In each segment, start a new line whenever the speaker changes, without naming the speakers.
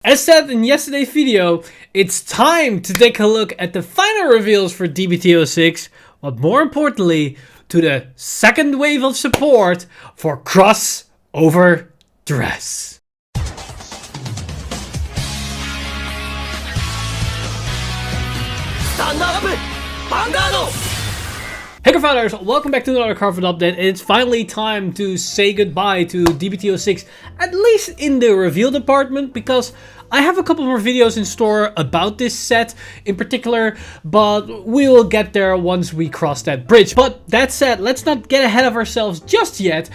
As said in yesterday's video, it's time to take a look at the final reveals for DBT06, but more importantly, to the second wave of support for XOverDress.
Stand up! Vanguard!
Hey Cardfighters, welcome back to another Cardfight update, and it's finally time to say goodbye to DBT06, at least in the reveal department, because I have a couple more videos in store about this set in particular, but we will get there once we cross that bridge. But that said, let's not get ahead of ourselves just yet,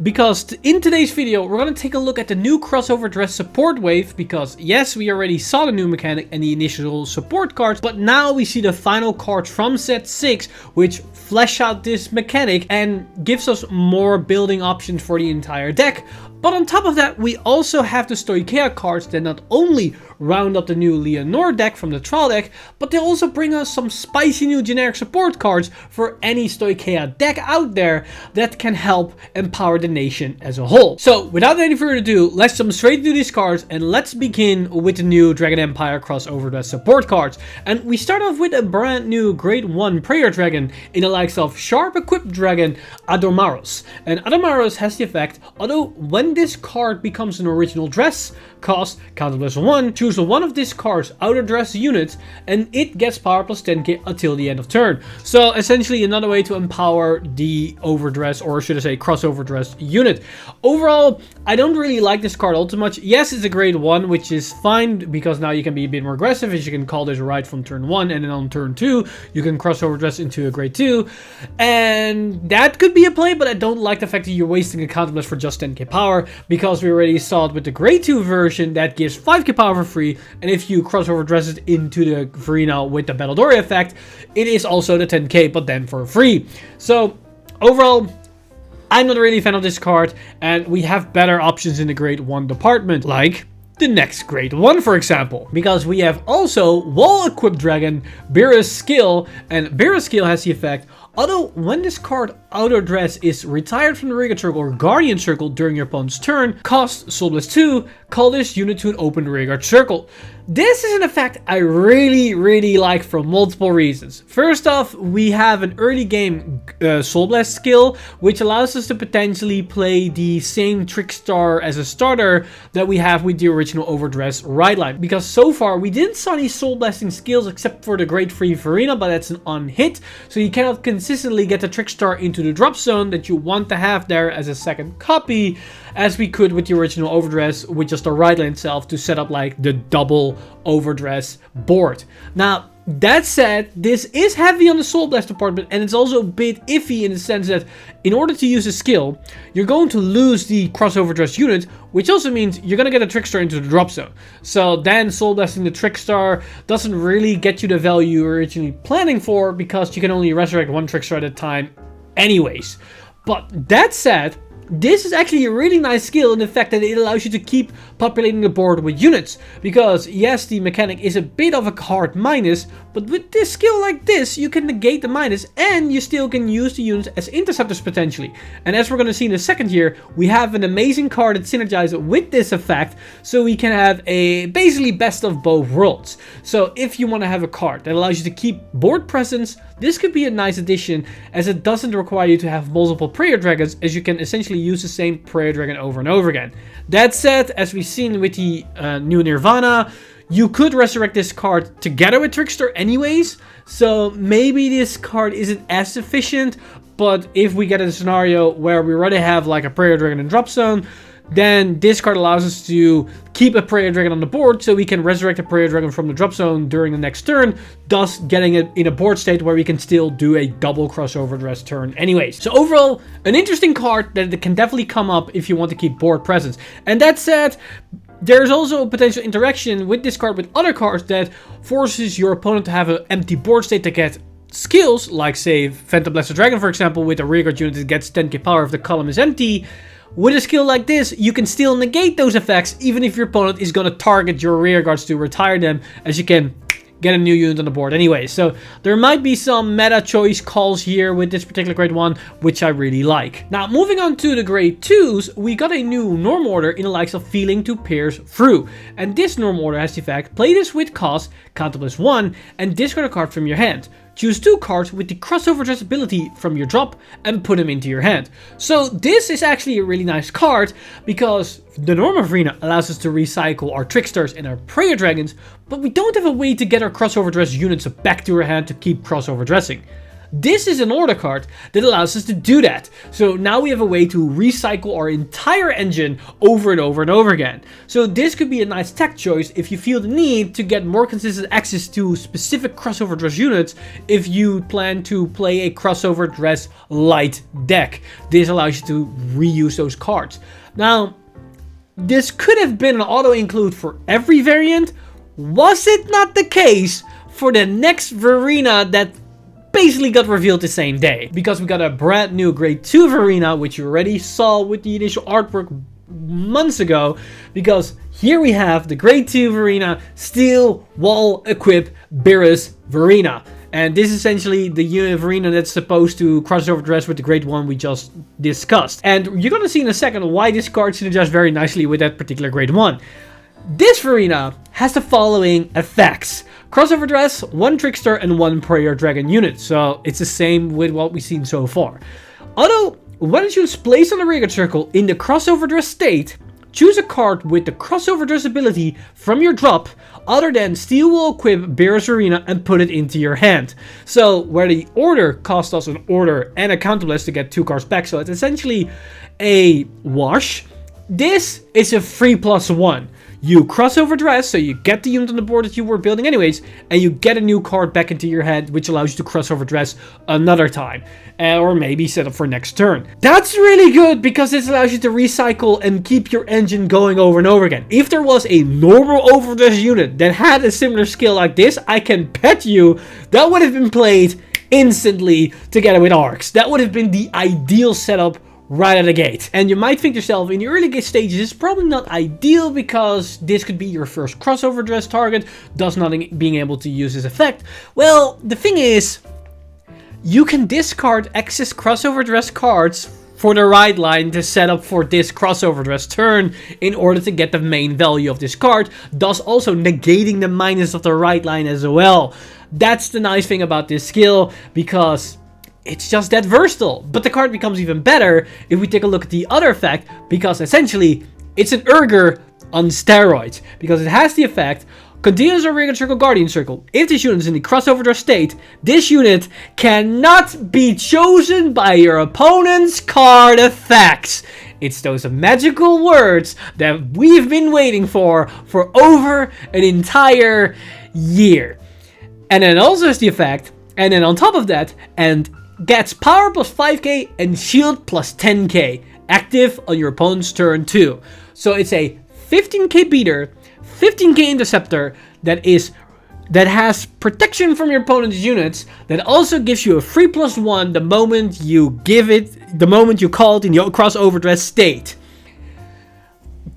because in today's video we're going to take a look at the new XOverDress support wave, because yes, we already saw the new mechanic and the initial support cards, but now we see the final cards from set 6 which flesh out this mechanic and gives us more building options for the entire deck. But on top of that, we also have the Stoicheia cards that not only round up the new Lianorn deck from the trial deck, but they also bring us some spicy new generic support cards for any Stoicheia deck out there that can help empower the nation as a whole. So without any further ado, let's jump straight into these cards and let's begin with the new Dragon Empire XOverDress support cards. And we start off with a brand new Grade 1 Prayer Dragon in the likes of Sharp Equipped Dragon Adomaros. And Adomaros has the effect, although when this card becomes an original dress, cost counter plus 1, choose one of this card's outer dress units and it gets power plus 10k until the end of turn. So essentially another way to empower the overdress, or should I say XOverDress unit. Overall, I don't really like this card all too much. Yes, it's a grade 1, which is fine because now you can be a bit more aggressive, as you can call this right from turn 1, and then on turn 2 you can XOverDress into a grade 2, and that could be a play, but I don't like the fact that you're wasting a counter blast for just 10k power, because we already saw it with the grade 2 version that gives 5k power for free, and if you XOverDress it into the arena with the Battle Dory effect, it is also the 10k, but then for free. So overall, I'm not really a fan of this card, and we have better options in the grade 1 department, like the next grade 1, for example, because we have also Wall Equipped Dragon Beerus Skill, and Beerus Skill has the effect, although when this card outer dress is retired from the rearguard circle or guardian circle during your opponent's turn, cost Soul Blast 2, call this unit to an open rearguard circle. This is an effect I really like for multiple reasons. First off, we have an early game Soul Blast skill, which allows us to potentially play the same Trickstar as a starter that we have with the original Overdress right line. Because so far, we didn't saw any Soul Blasting skills except for the Great Free Farina, but that's an unhit. So you cannot consistently get the Trickstar into the drop zone that you want to have there as a second copy, as we could with the original Overdress with just the right line itself to set up like the double Overdress board. Now, that said, this is heavy on the Soul Blast department, and it's also a bit iffy in the sense that in order to use a skill, you're going to lose the XOverDress unit, which also means you're going to get a Trickstar into the drop zone. So then Soul Blasting the Trickstar doesn't really get you the value you were originally planning for, because you can only resurrect one Trickstar at a time anyways. But that said, this is actually a really nice skill in the fact that it allows you to keep populating the board with units. Because yes, the mechanic is a bit of a hard minus, but with this skill like this, you can negate the minus and you still can use the units as interceptors potentially. And as we're going to see in a second here, we have an amazing card that synergizes with this effect, so we can have a basically best of both worlds. So if you want to have a card that allows you to keep board presence, this could be a nice addition, as it doesn't require you to have multiple prayer dragons, as you can essentially use the same prayer dragon over and over again. That said, as we've seen with the new Nirvana, you could resurrect this card together with Trickstar anyways, so maybe this card isn't as efficient, but if we get a scenario where we already have like a prayer dragon in drop zone, then this card allows us to keep a prayer dragon on the board, so we can resurrect a prayer dragon from the drop zone during the next turn, thus getting it in a board state where we can still do a double XOverDress turn anyways. So overall, an interesting card that can definitely come up if you want to keep board presence. And that said, there's also a potential interaction with this card with other cards that forces your opponent to have an empty board state to get skills, like say Phantom Blaster Dragon, for example, with a rearguard unit that gets 10k power if the column is empty. With a skill like this, you can still negate those effects even if your opponent is going to target your rearguards to retire them, as you can get a new unit on the board anyway. So there might be some meta choice calls here with this particular grade 1, which I really like. Now, moving on to the grade 2s, we got a new norm order in the likes of Feeling to Pierce Through. And this norm order has the effect, play this with cost, count plus 1, and discard a card from your hand. Choose 2 cards with the XOverDress ability from your drop and put them into your hand. So this is actually a really nice card because the Norm Arena allows us to recycle our Tricksters and our Prayer Dragons, but we don't have a way to get our XOverDress units back to our hand to keep XOverDressing. This is an order card that allows us to do that. So now we have a way to recycle our entire engine over and over and over again. So this could be a nice tech choice if you feel the need to get more consistent access to specific XOverDress units if you plan to play a XOverDress light deck. This allows you to reuse those cards. Now, this could have been an auto include for every variant. Was it not the case for the next Verena that basically got revealed the same day? Because we got a brand new grade 2 Verena, which you already saw with the initial artwork months ago. Because here we have the grade 2 Verena Steel Wall Equip Beerus Arena. And this is essentially the unit of Arena that's supposed to XOverDress with the grade 1 we just discussed. And you're going to see in a second why this card synergizes very nicely with that particular grade 1. This Verena has the following effects. XOverDress, 1 Trickster and 1 Prayer Dragon unit. So it's the same with what we've seen so far. Although, when it's used placed on the Vanguard circle in the XOverDress state, choose a card with the XOverDress ability from your drop other than Steel Will Equip Beerus Arena and put it into your hand. So where the order cost us an order and a counterblast to get 2 cards back, so it's essentially a wash. This is a 3+1. You XOverDress, so you get the unit on the board that you were building anyways, and you get a new card back into your hand, which allows you to XOverDress another time. Or maybe set up for next turn. That's really good because this allows you to recycle and keep your engine going over and over again. If there was a normal overdress unit that had a similar skill like this, I can bet you that would have been played instantly together with Arcs. That would have been the ideal setup right at the gate. And you might think to yourself, in the early game stages, it's probably not ideal because this could be your first XOverDress target, thus not being able to use this effect. Well, the thing is, you can discard excess XOverDress cards for the right line to set up for this XOverDress turn in order to get the main value of this card, thus also negating the minus of the right line as well. That's the nice thing about this skill, because it's just that versatile. But the card becomes even better if we take a look at the other effect, because essentially it's an Urger on steroids, because it has the effect, continues our Vanguard Circle Guardian Circle. If this unit is in the XOverDress state, this unit cannot be chosen by your opponent's card effects. It's those magical words that we've been waiting for over an entire year. And then also has the effect, and then on top of that, and gets power plus 5k and shield plus 10k active on your opponent's turn too. So it's a 15k beater, 15k interceptor that has protection from your opponent's units, that also gives you a 3+1 the moment you call it in your XOverDress state.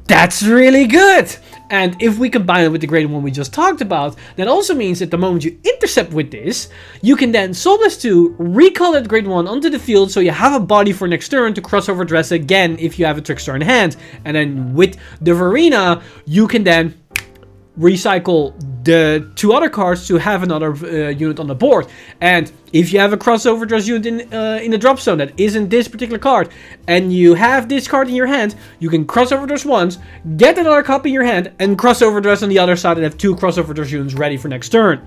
That's really good. And if we combine it with the grade 1 we just talked about, that also means that the moment you intercept with this, you can then Soulblast 2, recall that grade 1 onto the field, so you have a body for next turn to XOverDress again if you have a Trickster in hand. And then with the Verena, you can then recycle the 2 other cards to have another unit on the board. And if you have a XOverDress unit in the drop zone that isn't this particular card, and you have this card in your hand, you can XOverDress once, get another copy in your hand, and XOverDress on the other side and have 2 XOverDress units ready for next turn.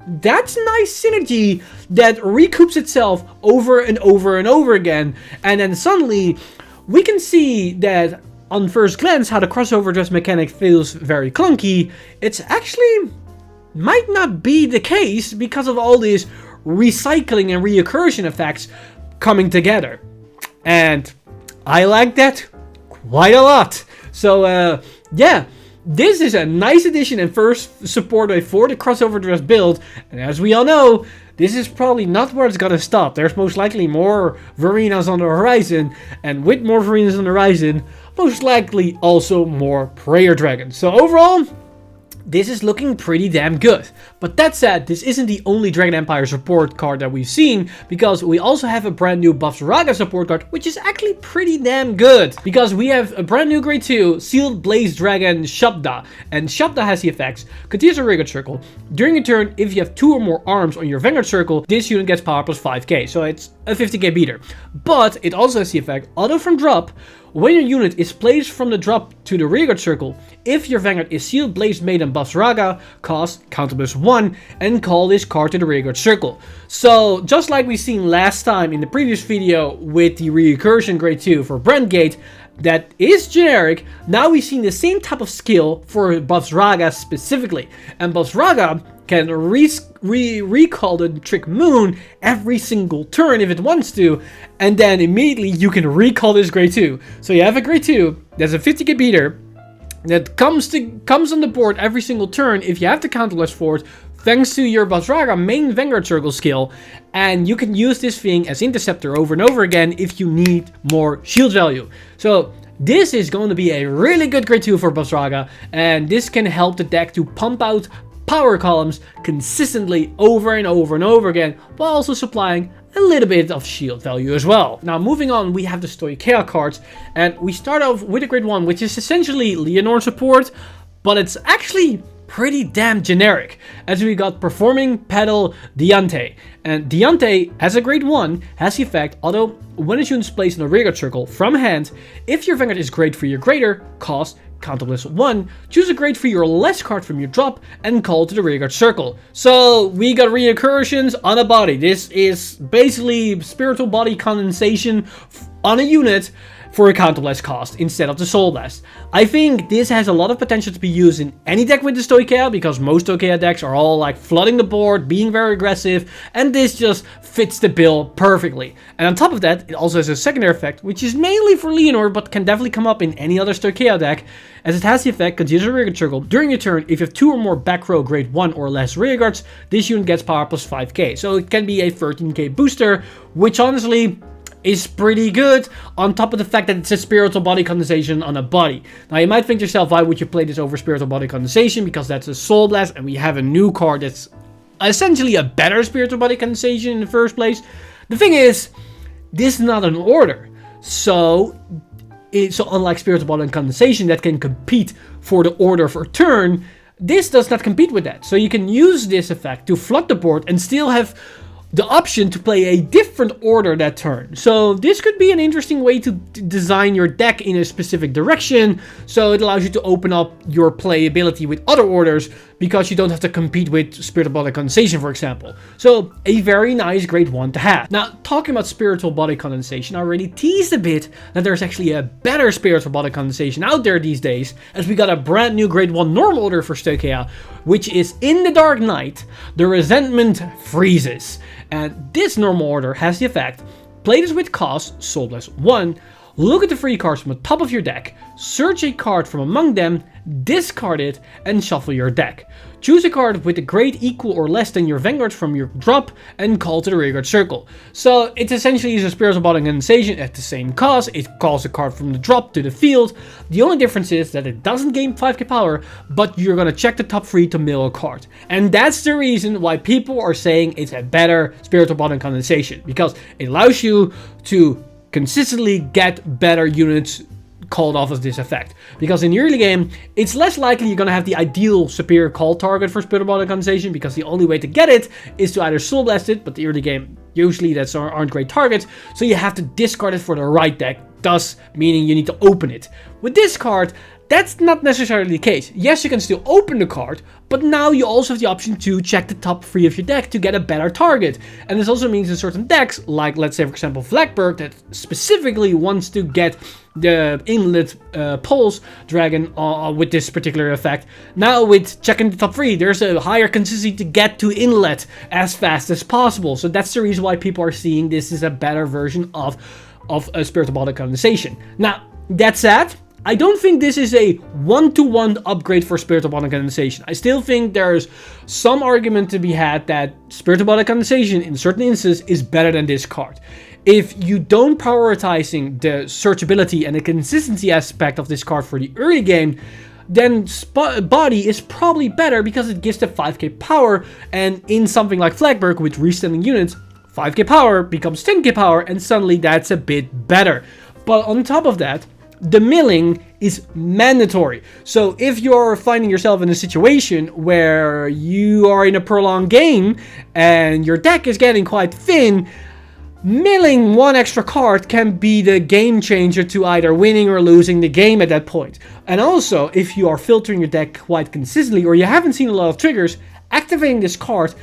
That's nice synergy that recoups itself over and over and over again. And then suddenly we can see that on first glance how the XOverDress mechanic feels very clunky. It's actually might not be the case because of all these recycling and reoccursion effects coming together. And I like that quite a lot. So yeah, this is a nice addition and first support for the XOverDress build. And as we all know, this is probably not where it's gonna stop. There's most likely more Verenas on the horizon, and with more Verenas on the horizon, most likely also more Prayer Dragons. So overall, this is looking pretty damn good. But that said, this isn't the only Dragon Empire support card that we've seen, because we also have a brand new Basraga support card, which is actually pretty damn good. Because we have a brand new grade 2 Sealed Blaze Dragon Shabda, and Shabda has the effects: continues a Vanguard circle. During a turn, if you have 2 or more arms on your Vanguard circle, this unit gets power plus 5k, so it's a 50k beater. But it also has the effect, auto from drop. When your unit is placed from the drop to the rearguard circle, if your Vanguard is Sealed Blaze Maiden Basraga, cost counter plus 1 and call this card to the rearguard circle. So just like we've seen last time in the previous video with the recursion grade 2 for Brandgate, that is generic. Now we've seen the same type of skill for Basraga specifically, and Basraga can recall the Trick Moon every single turn if it wants to, and then immediately you can recall this grade 2. So you have a grade 2 that's a 50k beater that comes on the board every single turn if you have the counterless for it, thanks to your Basraga main Vanguard circle skill, and you can use this thing as interceptor over and over again if you need more shield value. So this is going to be a really good grade 2 for Basraga, and this can help the deck to pump out power columns consistently over and over and over again, while also supplying a little bit of shield value as well. Now moving on, we have the Stoicheia cards, and we start off with a grade 1, which is essentially Lianorn support, but it's actually pretty damn generic, as we got Performing Pedal Diante. And Diante, as a grade 1, has the effect, although when its unit is placed in a rearguard circle from hand, if your Vanguard is grade 3 or greater, cost counter plus 1, choose a grade 3 or less card from your drop and call to the rearguard circle. So we got reincursions on a body. This is basically spiritual body condensation on a unit for a counterblast cost instead of the Soul Blast. I think this has a lot of potential to be used in any deck with the Stoicheia, because most Stoicheia decks are all like flooding the board, being very aggressive, and this just fits the bill perfectly. And on top of that, it also has a secondary effect, which is mainly for Leonard, but can definitely come up in any other Stoicheia deck, as it has the effect, continues a rearguard circle. During your turn, if you have 2 or more back row grade 1 or less rearguards, this unit gets power plus 5k. So it can be a 13k booster, which honestly is pretty good, on top of the fact that it's a spiritual body condensation on a body. Now you might think to yourself, why would you play this over spiritual body condensation? Because that's a Soul Blast, and we have a new card that's essentially a better spiritual body condensation in the first place. The thing is, this is not an order, so unlike spiritual body condensation that can compete for the order for a turn, this does not compete with that. So you can use this effect to flood the board and still have the option to play a different order that turn. So this could be an interesting way to design your deck in a specific direction, so it allows you to open up your playability with other orders, because you don't have to compete with Spiritual Body Condensation, for example. So a very nice grade 1 to have. Now, talking about Spiritual Body Condensation, I already teased a bit that there's actually a better Spiritual Body Condensation out there these days, as we got a brand new grade 1 normal order for Stoicheia, which is in the Dark Knight, the Resentment Freezes. And this normal order has the effect, play this with cost, Soul Blast 1, look at the 3 cards from the top of your deck, search a card from among them, discard it, and shuffle your deck. Choose a card with a grade equal or less than your Vanguard from your drop and call to the rearguard circle. So it essentially is a Spiritual Body Condensation at the same cost. It calls a card from the drop to the field. The only difference is that it doesn't gain 5k power, but you're gonna check the top 3 to mill a card. And that's the reason why people are saying it's a better Spiritual Body Condensation, because it allows you to consistently get better units called off as this effect. Because in the early game, it's less likely you're going to have the ideal superior call target for Spiritual Body Condensation, because the only way to get it is to either Soul Blast it, but the early game, usually that's aren't great targets, so you have to discard it for the right deck, thus meaning you need to open it. With this card, that's not necessarily the case. Yes, you can still open the card, but now you also have the option to check the top 3 of your deck to get a better target. And this also means in certain decks, like let's say for example Flagberg, that specifically wants to get the Inlet Pulse Dragon with this particular effect. Now with checking the top 3, there's a higher consistency to get to Inlet as fast as possible. So that's the reason why people are seeing this is a better version of a Spiritual Body Condensation. Now, that said, I don't think this is a one-to-one upgrade for Spiritual Body Condensation. I still think there's some argument to be had that Spiritual Body Condensation in certain instances is better than this card. If you don't prioritizing the searchability and the consistency aspect of this card for the early game, then body is probably better because it gives the 5k power, and in something like Flagberg with restanding units, 5k power becomes 10k power, and suddenly that's a bit better. But on top of that, the milling is mandatory. So if you're finding yourself in a situation where you are in a prolonged game and your deck is getting quite thin, milling one extra card can be the game changer to either winning or losing the game at that point. And also, if you are filtering your deck quite consistently or you haven't seen a lot of triggers, activating this card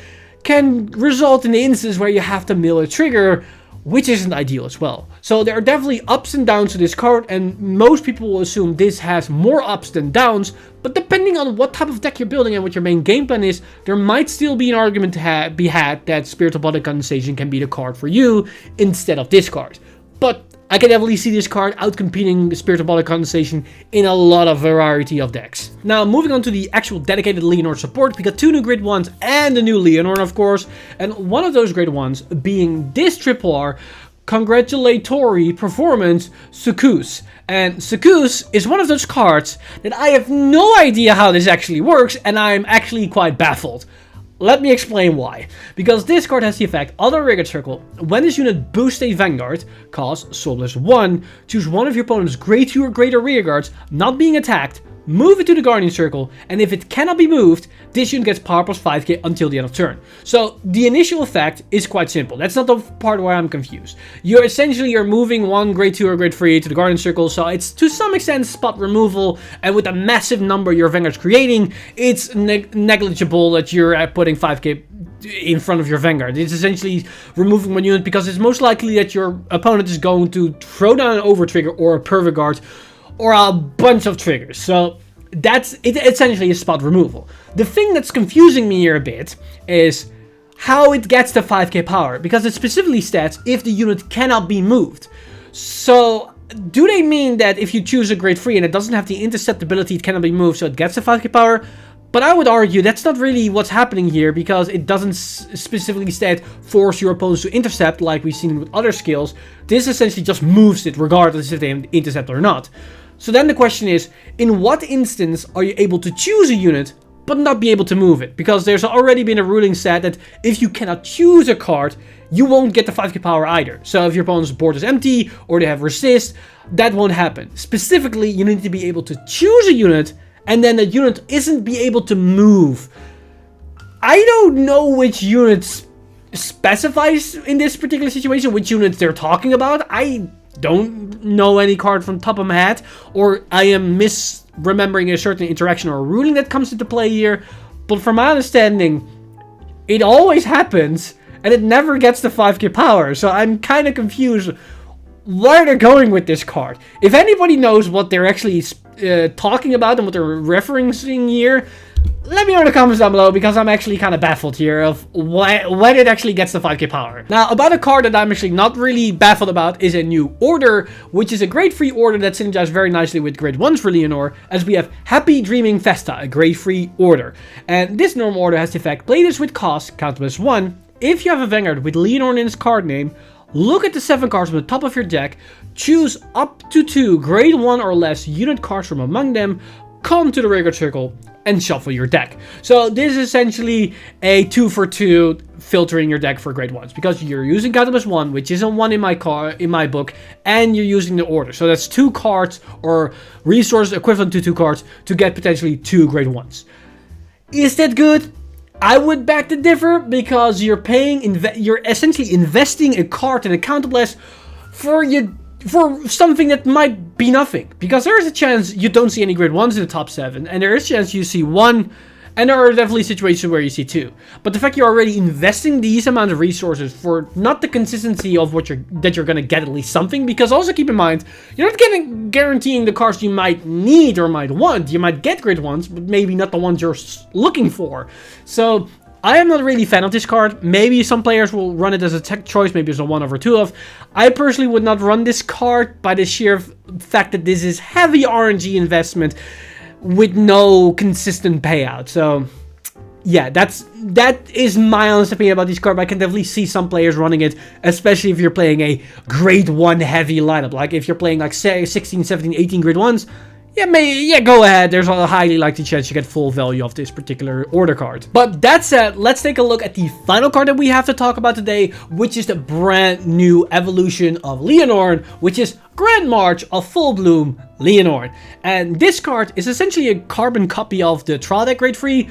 can result in the instance where you have to mill a trigger, which isn't ideal as well. So there are definitely ups and downs to this card, and most people will assume this has more ups than downs, but depending on what type of deck you're building and what your main game plan is, there might still be an argument to be had that Spiritual Body Condensation can be the card for you instead of this card. But I can definitely see this card outcompeting Spiritual Body Condensation in a lot of variety of decks. Now, moving on to the actual dedicated Leonard support, we got 2 new grade 1s and a new Lianorn, of course, and one of those grade 1s being this triple R congratulatory performance Sukus. And Sukus is one of those cards that I have no idea how this actually works, and I'm actually quite baffled. Let me explain why. Because this card has the effect on the Rearguard Circle. When this unit boosts a Vanguard, costs Soul plus 1, choose one of your opponent's grade 2 or greater Rearguards not being attacked, move it to the Guardian Circle, and if it cannot be moved, this unit gets power plus 5k until the end of turn. So the initial effect is quite simple. That's not the part where I'm confused. You're essentially moving one grade 2 or grade 3 to the Guardian Circle, so it's to some extent spot removal, and with a massive number your Vanguard's creating, it's negligible that you're putting 5k in front of your Vanguard. It's essentially removing one unit because it's most likely that your opponent is going to throw down an over trigger or a perfect guard or a bunch of triggers. So that's it, essentially a spot removal. The thing that's confusing me here a bit is how it gets the 5k power, because it specifically states if the unit cannot be moved. So do they mean that if you choose a grade 3 and it doesn't have the intercept ability, it cannot be moved, so it gets the 5k power? But I would argue that's not really what's happening here, because it doesn't specifically state force your opponents to intercept like we've seen with other skills. This essentially just moves it regardless if they intercept or not. So then the question is, in what instance are you able to choose a unit but not be able to move it? Because there's already been a ruling set that if you cannot choose a card, you won't get the 5k power either. So if your opponent's board is empty or they have resist, that won't happen. Specifically, you need to be able to choose a unit, and then the unit isn't be able to move. I don't know which units specifies in this particular situation, which units they're talking about. I don't know any card from top of my head, or I am misremembering a certain interaction or ruling that comes into play here. But from my understanding, it always happens, and it never gets the 5k power. So I'm kind of confused where they're going with this card. If anybody knows what they're actually talking about and what they're referencing here, let me know in the comments down below, because I'm actually kind of baffled here of when it actually gets the 5k power. Now, about a card that I'm actually not really baffled about is a new order, which is a grade 3 order that synergizes very nicely with grade 1s for Leonard, as we have Happy Dreaming Festa, a grade 3 order. And this normal order has the effect, play this with cost, count plus 1. If you have a Vanguard with Leonard in its card name, look at the 7 cards on the top of your deck, choose up to 2 grade 1 or less unit cards from among them, come to the Rearguard Circle, and shuffle your deck. So this is essentially a 2 for 2 filtering your deck for grade 1s, because you're using count plus 1, which is a 1 in my book, and you're using the order. So that's 2 cards or resources equivalent to 2 cards to get potentially 2 grade 1s. Is that good? I would beg to differ, because you're you're essentially investing a card in a count less for something that might be nothing. Because there is a chance you don't see any grade 1s in the top 7, and there is a chance you see 1, and there are definitely situations where you see 2. But the fact you're already investing these amount of resources for not the consistency of that you're gonna get at least something, because also keep in mind, you're not guaranteeing the cards you might need or might want. You might get grade 1s, but maybe not the ones you're looking for. So I am not really a fan of this card. Maybe some players will run it as a tech choice, maybe as a 1 over 2 of. I personally would not run this card by the sheer fact that this is heavy RNG investment with no consistent payout. So yeah, that is my honest opinion about this card. But I can definitely see some players running it, especially if you're playing a grade 1 heavy lineup. Like if you're playing like 16, 17, 18 grade 1s, yeah, go ahead. There's a highly likely chance you get full value of this particular order card. But that said, let's take a look at the final card that we have to talk about today, which is the brand new evolution of Lianorn, which is Grand March of Full Bloom Lianorn. And this card is essentially a carbon copy of the trial deck grade 3,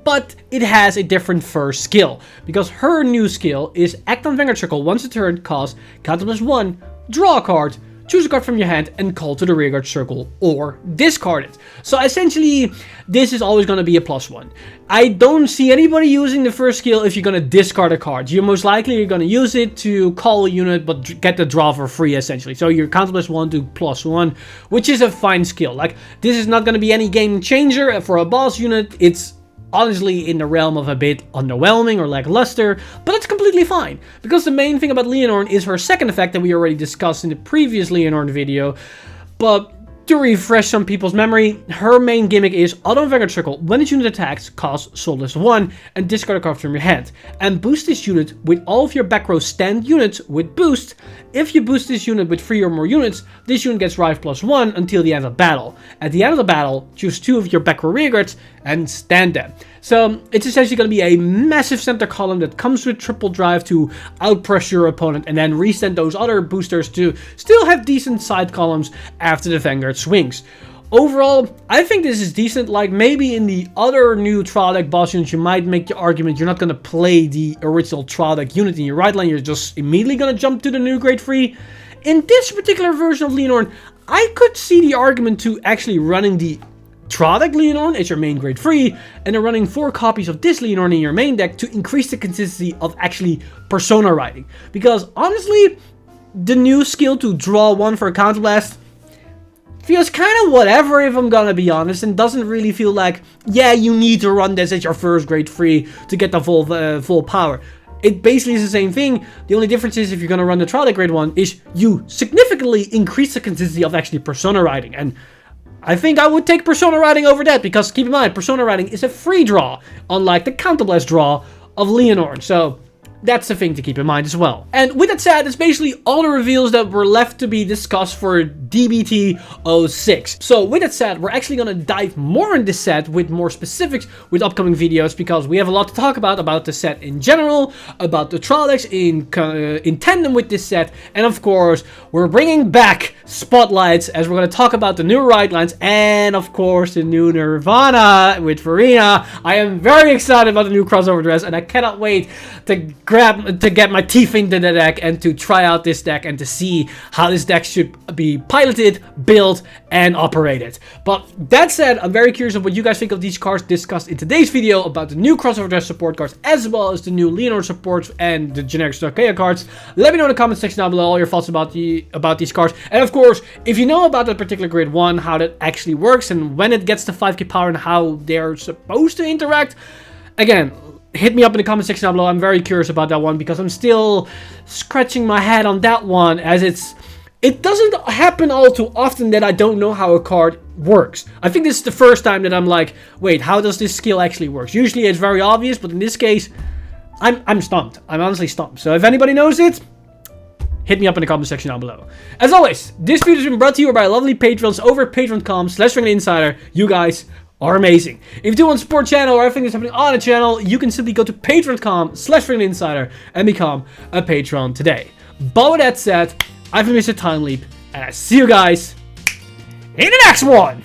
but it has a different first skill, because her new skill is act on Vanguard Circle once a turn, cost counter +1, draw a card, choose a card from your hand and call to the rearguard circle or discard it. So essentially, this is always going to be a +1. I don't see anybody using the first skill if you're going to discard a card. You're most likely going to use it to call a unit but get the draw for free essentially. So you're counter +1 to +1, which is a fine skill. Like, this is not going to be any game changer for a boss unit. It's honestly in the realm of a bit underwhelming or lackluster, but it's completely fine, because the main thing about Lianorn is her second effect that we already discussed in the previous Lianorn video. But to refresh some people's memory, her main gimmick is auto Vanguard Circle. When this unit attacks, cost Soulless 1 and discard a card from your hand. And boost this unit with all of your back row stand units with boost. If you boost this unit with 3 or more units, this unit gets Rive +1 until the end of battle. At the end of the battle, choose 2 of your back row rearguards and stand them. So it's essentially going to be a massive center column that comes with triple drive to outpress your opponent and then restand those other boosters to still have decent side columns after the Vanguard swings. Overall, I think this is decent. Like, maybe in the other new trial deck boss units, you might make the argument you're not going to play the original trial deck unit in your right line. You're just immediately going to jump to the new grade 3. In this particular version of Lianorn, I could see the argument to actually running the trial deck Lianorn as your main grade 3, and then running 4 copies of this Lianorn in your main deck to increase the consistency of actually persona riding. Because honestly, the new skill to draw 1 for a counterblast feels kind of whatever, if I'm gonna be honest, and doesn't really feel like, yeah, you need to run this as your first grade 3 to get the full power. It basically is the same thing. The only difference is, if you're gonna run the trial deck grade 1, is you significantly increase the consistency of actually persona riding. And I think I would take persona riding over that, because keep in mind, persona riding is a free draw, unlike the counterblast draw of Lianorn. So that's the thing to keep in mind as well. And with that said, that's basically all the reveals that were left to be discussed for DBT06. So with that said, we're actually going to dive more in this set with more specifics with upcoming videos, because we have a lot to talk about the set in general, about the trial decks in tandem with this set, and of course, we're bringing back spotlights as we're going to talk about the new ride lines and of course the new Nirvana with Arena. I am very excited about the new XOverDress, and I cannot wait to get my teeth into the deck and to try out this deck and to see how this deck should be piloted, built, and operated. But that said, I'm very curious of what you guys think of these cards discussed in today's video about the new XOverDress support cards, as well as the new Leonard supports and the generic Starkea cards. Let me know in the comment section down below all your thoughts about these cards. And of course, if you know about that particular grade 1, how that actually works and when it gets to 5k power and how they're supposed to interact, again, hit me up in the comment section down below. I'm very curious about that one, because I'm still scratching my head on that one, as it doesn't happen all too often that I don't know how a card works. I think this is the first time that I'm like, wait, how does this skill actually work? Usually it's very obvious, but in this case, I'm stumped. I'm honestly stumped. So if anybody knows it, hit me up in the comment section down below. As always, this video has been brought to you by our lovely patrons over at patreon.com/RingInsider. You guys are amazing. If you do want to support the channel or everything that's happening on the channel, you can simply go to patreon.com/RingInsider and become a patron today. But with that said, I've been Mr. Time Leap, and I see you guys in the next one!